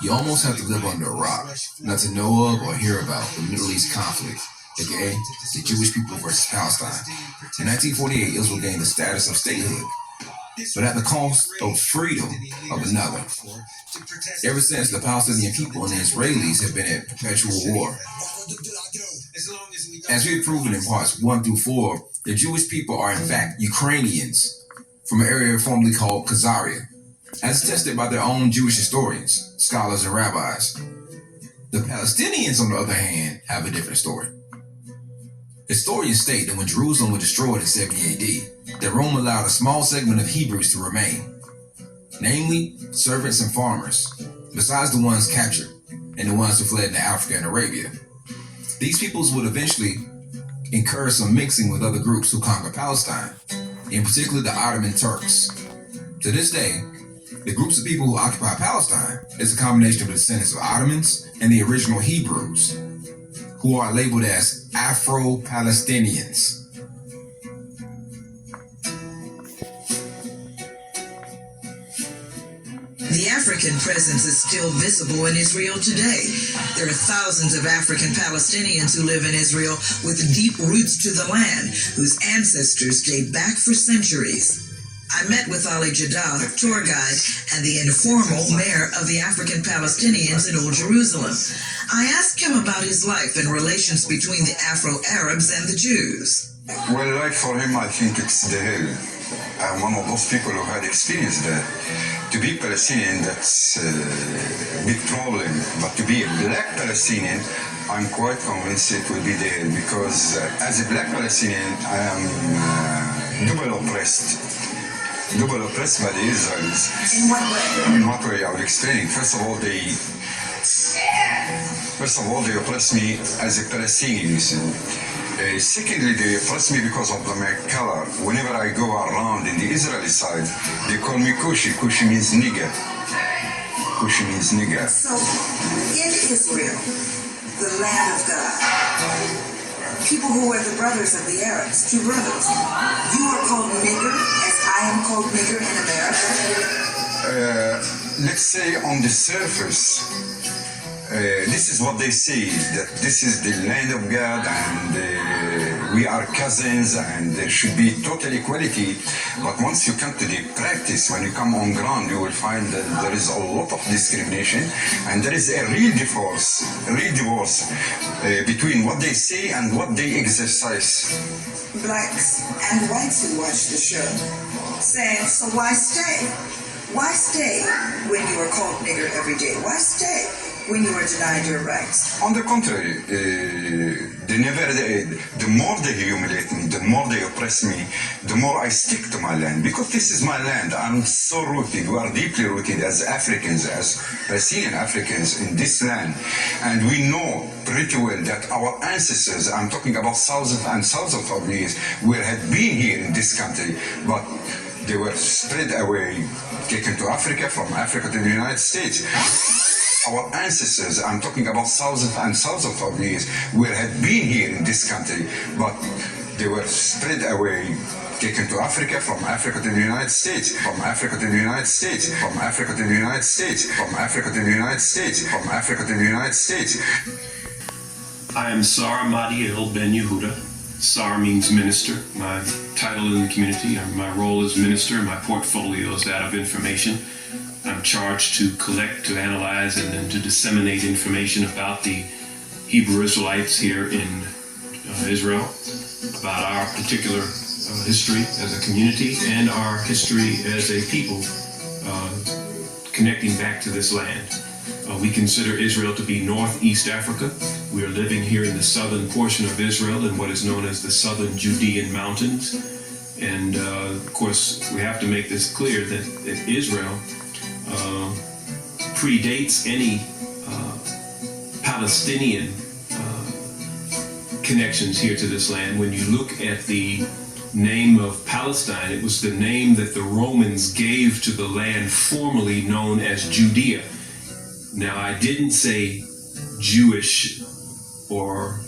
You almost have to live under a rock not to know of or hear about the Middle East conflict, aka the Jewish people versus Palestine. In 1948, Israel gained the status of statehood, but at the cost of freedom of another. Ever since, the Palestinian people and the Israelis have been at perpetual war. As we've proven in parts 1 through 4, the Jewish people are in fact Ukrainians from an area formerly called Khazaria, as attested by their own Jewish historians, scholars, and rabbis. The Palestinians, on the other hand, have a different story. Historians state that when Jerusalem was destroyed in 70 AD, that Rome allowed a small segment of Hebrews to remain, namely servants and farmers, besides the ones captured and the ones who fled into Africa and Arabia. These peoples would eventually incur some mixing with other groups who conquered Palestine, in particular the Ottoman Turks. To this day, the groups of people who occupy Palestine is a combination of the descendants of Ottomans and the original Hebrews, who are labeled as Afro-Palestinians. The African presence is still visible in Israel today. There are thousands of African Palestinians who live in Israel with deep roots to the land, whose ancestors date back for centuries. I met with Ali Jaddah, tour guide, and the informal mayor of the African Palestinians in Old Jerusalem. I asked him about his life and relations between the Afro-Arabs and the Jews. Well, life for him, I think it's the hell. I'm one of those people who had experienced that. To be Palestinian, that's a big problem. But to be a black Palestinian, I'm quite convinced it will be the hell, because as a black Palestinian, I am double oppressed by the Israelis. In what way? In what way? I will explain. First of all, they oppress me as a Palestinian. Secondly, they oppress me because of my color. Whenever I go around in the Israeli side, they call me Kushi. Kushi means nigger. Kushi means nigger. So, in Israel, the land of God, people who were the brothers of the Arabs, two brothers, you are called nigger as I am called nigger in America? Let's say on the surface, this is what they say, that this is the land of God and we are cousins and there should be total equality. But once you come to the practice, when you come on ground, you will find that there is a lot of discrimination and there is a real divorce between what they say and what they exercise. Blacks and whites who watch the show saying, so why stay? Why stay when you are called nigger every day? Why stay when you are denied your rights? On the contrary, the more they humiliate me, the more they oppress me, the more I stick to my land. Because this is my land. I'm so rooted. We are deeply rooted as Africans, as Palestinian Africans in this land. And we know pretty well that our ancestors, I'm talking about thousands and thousands of years, had been here in this country, but they were spread away, taken to Africa, from Africa to the United States. Our ancestors, I'm talking about thousands and thousands of years, had been here in this country, but they were spread away, taken to Africa, from Africa to the United States, from Africa to the United States, from Africa to the United States, from Africa to the United States, from Africa to the United States. I am Sar Madiel Ben Yehuda. Sar means minister. My title in the community, my role as minister, my portfolio is that of information. I'm charged to collect, to analyze, and then to disseminate information about the Hebrew Israelites here in Israel, about our particular history as a community and our history as a people connecting back to this land. We consider Israel to be Northeast Africa. We are living here in the southern portion of Israel in what is known as the southern Judean mountains. And of course, we have to make this clear that Israel predates any Palestinian connections here to this land. When you look at the name of Palestine, it was the name that the Romans gave to the land formerly known as Judea. Now, I didn't say Jewish or